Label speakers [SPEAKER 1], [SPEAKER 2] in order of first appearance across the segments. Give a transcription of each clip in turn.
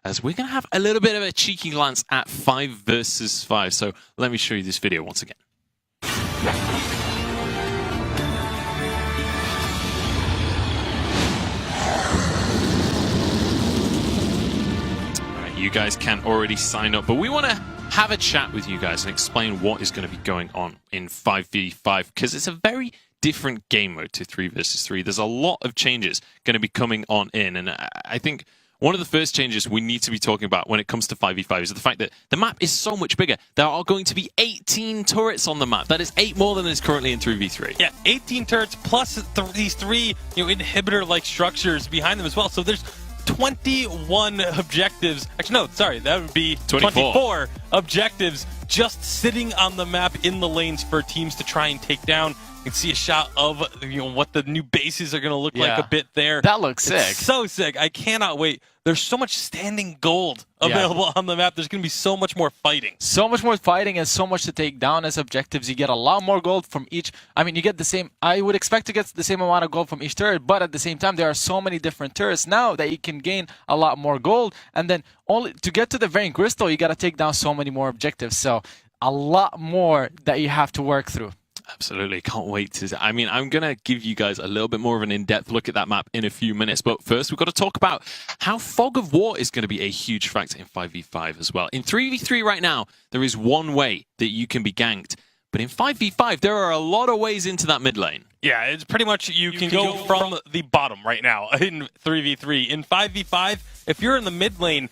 [SPEAKER 1] as we're going to have a little bit of a cheeky glance at 5 versus 5. So let me show you this video once again. You guys can already sign up, but we want to have a chat with you guys and explain what is going to be going on in 5v5, because it's a very different game mode to 3 versus 3. There's a lot of changes going to be coming on in, and I think one of the first changes we need to be talking about when it comes to 5v5 is the fact that the map is so much bigger. There are going to be 18 turrets on the map. That is 8 more than is currently in 3v3.
[SPEAKER 2] Yeah, 18 turrets plus these 3 inhibitor-like structures behind them as well. So there's 21 objectives. Actually, no, sorry, that would be 24 objectives just sitting on the map in the lanes for teams to try and take down. You can see a shot of what the new bases are going to look like a bit there.
[SPEAKER 3] That looks sick.
[SPEAKER 2] It's so sick. I cannot wait. There's so much standing gold available on the map. There's going to be so much more fighting.
[SPEAKER 3] So much more fighting and so much to take down as objectives. You get a lot more gold from each. I mean, you get the same. I would expect to get the same amount of gold from each turret, but at the same time, there are so many different turrets now that you can gain a lot more gold. And then only to get to the Vainglory Crystal, you got to take down so many more objectives. So a lot more that you have to work through.
[SPEAKER 1] Absolutely. Can't wait to... I mean, I'm going to give you guys a little bit more of an in-depth look at that map in a few minutes. But first, we've got to talk about how Fog of War is going to be a huge factor in 5v5 as well. In 3v3 right now, there is one way that you can be ganked. But in 5v5, there are a lot of ways into that mid lane.
[SPEAKER 2] Yeah, it's pretty much you can go from the bottom right now in 3v3. In 5v5, if you're in the mid lane,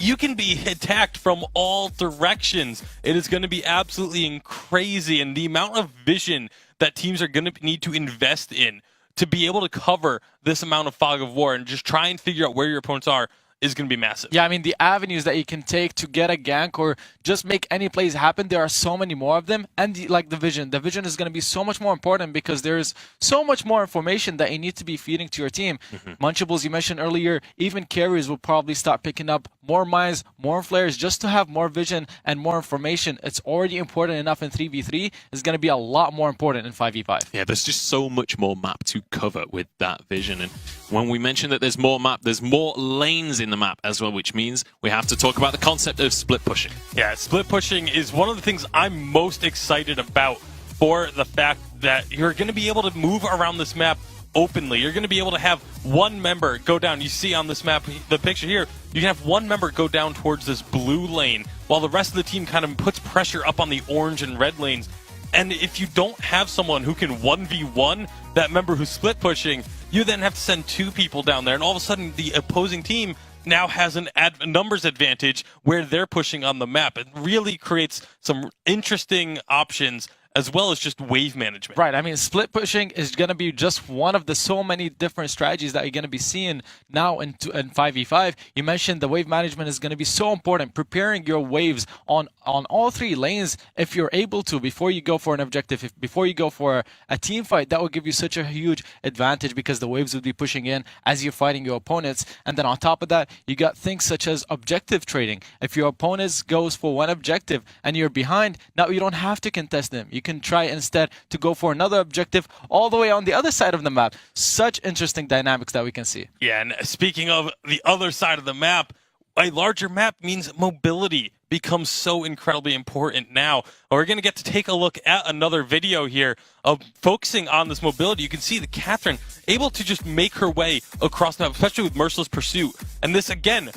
[SPEAKER 2] you can be attacked from all directions. It is going to be absolutely crazy, and the amount of vision that teams are going to need to invest in to be able to cover this amount of Fog of War and just try and figure out where your opponents are is going to be massive.
[SPEAKER 3] Yeah, I mean, the avenues that you can take to get a gank or just make any plays happen, there are so many more of them. And the vision. The vision is going to be so much more important because there's so much more information that you need to be feeding to your team. Munchables, you mentioned earlier, even carriers will probably start picking up more mines, more flares, just to have more vision and more information. It's already important enough in 3v3. It's going to be a lot more important in 5v5.
[SPEAKER 1] Yeah, there's just so much more map to cover with that vision. And when we mention that there's more map, there's more lanes in the map as well, which means we have to talk about the concept of split pushing.
[SPEAKER 2] Yeah, split pushing is one of the things I'm most excited about, for the fact that you're going to be able to move around this map openly. You're going to be able to have one member go down. You see on this map, the picture here, you can have one member go down towards this blue lane while the rest of the team kind of puts pressure up on the orange and red lanes. And if you don't have someone who can 1v1 that member who's split pushing, you then have to send 2 people down there, and all of a sudden the opposing team now has an numbers advantage where they're pushing on the map. It really creates some interesting options as well as just wave management.
[SPEAKER 3] Right. I mean, split pushing is going to be just one of the so many different strategies that you're going to be seeing now in 5v5. You mentioned the wave management is going to be so important. Preparing your waves on all 3 lanes, if you're able to, before you go for an objective, before you go for a team fight, that will give you such a huge advantage because the waves will be pushing in as you're fighting your opponents. And then on top of that, you got things such as objective trading. If your opponent goes for one objective and you're behind, now you don't have to contest them. You can try instead to go for another objective all the way on the other side of the map. Such interesting dynamics that we can see.
[SPEAKER 2] Yeah, and speaking of the other side of the map, a larger map means mobility becomes so incredibly important now. We're going to get to take a look at another video here of focusing on this mobility. You can see that Catherine able to just make her way across the map, especially with Merciless Pursuit. And this, again,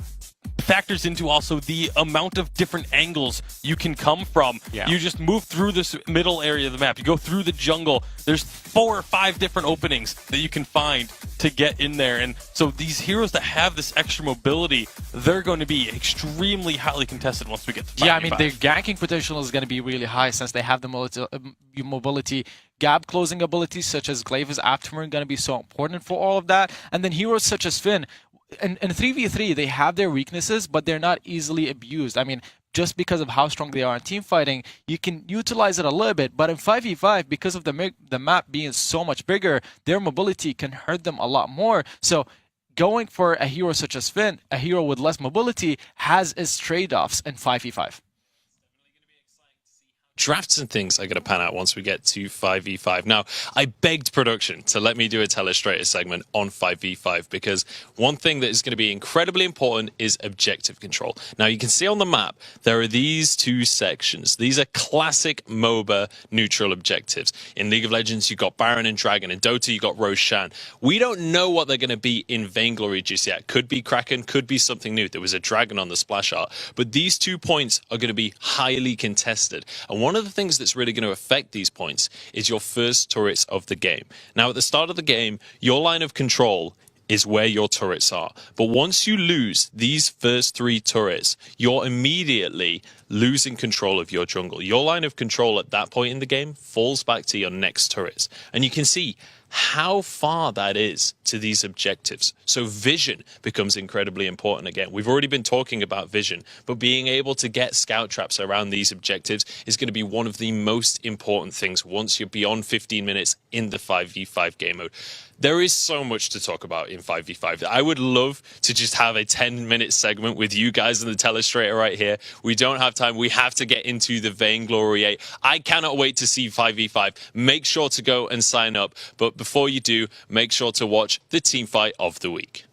[SPEAKER 2] factors into also the amount of different angles you can come from.
[SPEAKER 1] Yeah.
[SPEAKER 2] You just move through this middle area of the map. You go through the jungle. There's 4 or 5 different openings that you can find to get in there. And so these heroes that have this extra mobility, they're going to be extremely highly contested once we get to 5v5.
[SPEAKER 3] Yeah, I mean, their ganking potential is going to be really high since they have the mobility. Gap closing abilities such as Glaive's Afterburn are going to be so important for all of that. And then heroes such as Finn, in 3v3, they have their weaknesses, but they're not easily abused. I mean, just because of how strong they are in team fighting, you can utilize it a little bit. But in 5v5, because of the map being so much bigger, their mobility can hurt them a lot more. So going for a hero such as Finn, a hero with less mobility, has its trade-offs in 5v5.
[SPEAKER 1] drafts and things are going to pan out once we get to 5v5. Now, I begged production to let me do a Telestrator segment on 5v5 because one thing that is going to be incredibly important is objective control. Now, you can see on the map, there are these two sections. These are classic MOBA neutral objectives. In League of Legends, you've got Baron and Dragon. In Dota, you've got Roshan. We don't know what they're going to be in Vainglory just yet. Could be Kraken, could be something new. There was a dragon on the splash art. But these 2 points are going to be highly contested. And one of the things that's really going to affect these points is your first turrets of the game. Now, at the start of the game, your line of control is where your turrets are. But once you lose these first 3 turrets, you're immediately losing control of your jungle. Your line of control at that point in the game falls back to your next turrets. And you can see how far that is to these objectives. So vision becomes incredibly important again. We've already been talking about vision, but being able to get scout traps around these objectives is going to be one of the most important things once you're beyond 15 minutes in the 5v5 game mode. There is so much to talk about in 5v5. I would love to just have a 10-minute segment with you guys in the Telestrator right here. We don't have time. We have to get into the Vainglory 8. I cannot wait to see 5v5. Make sure to go and sign up. But before you do, make sure to watch the team fight of the week.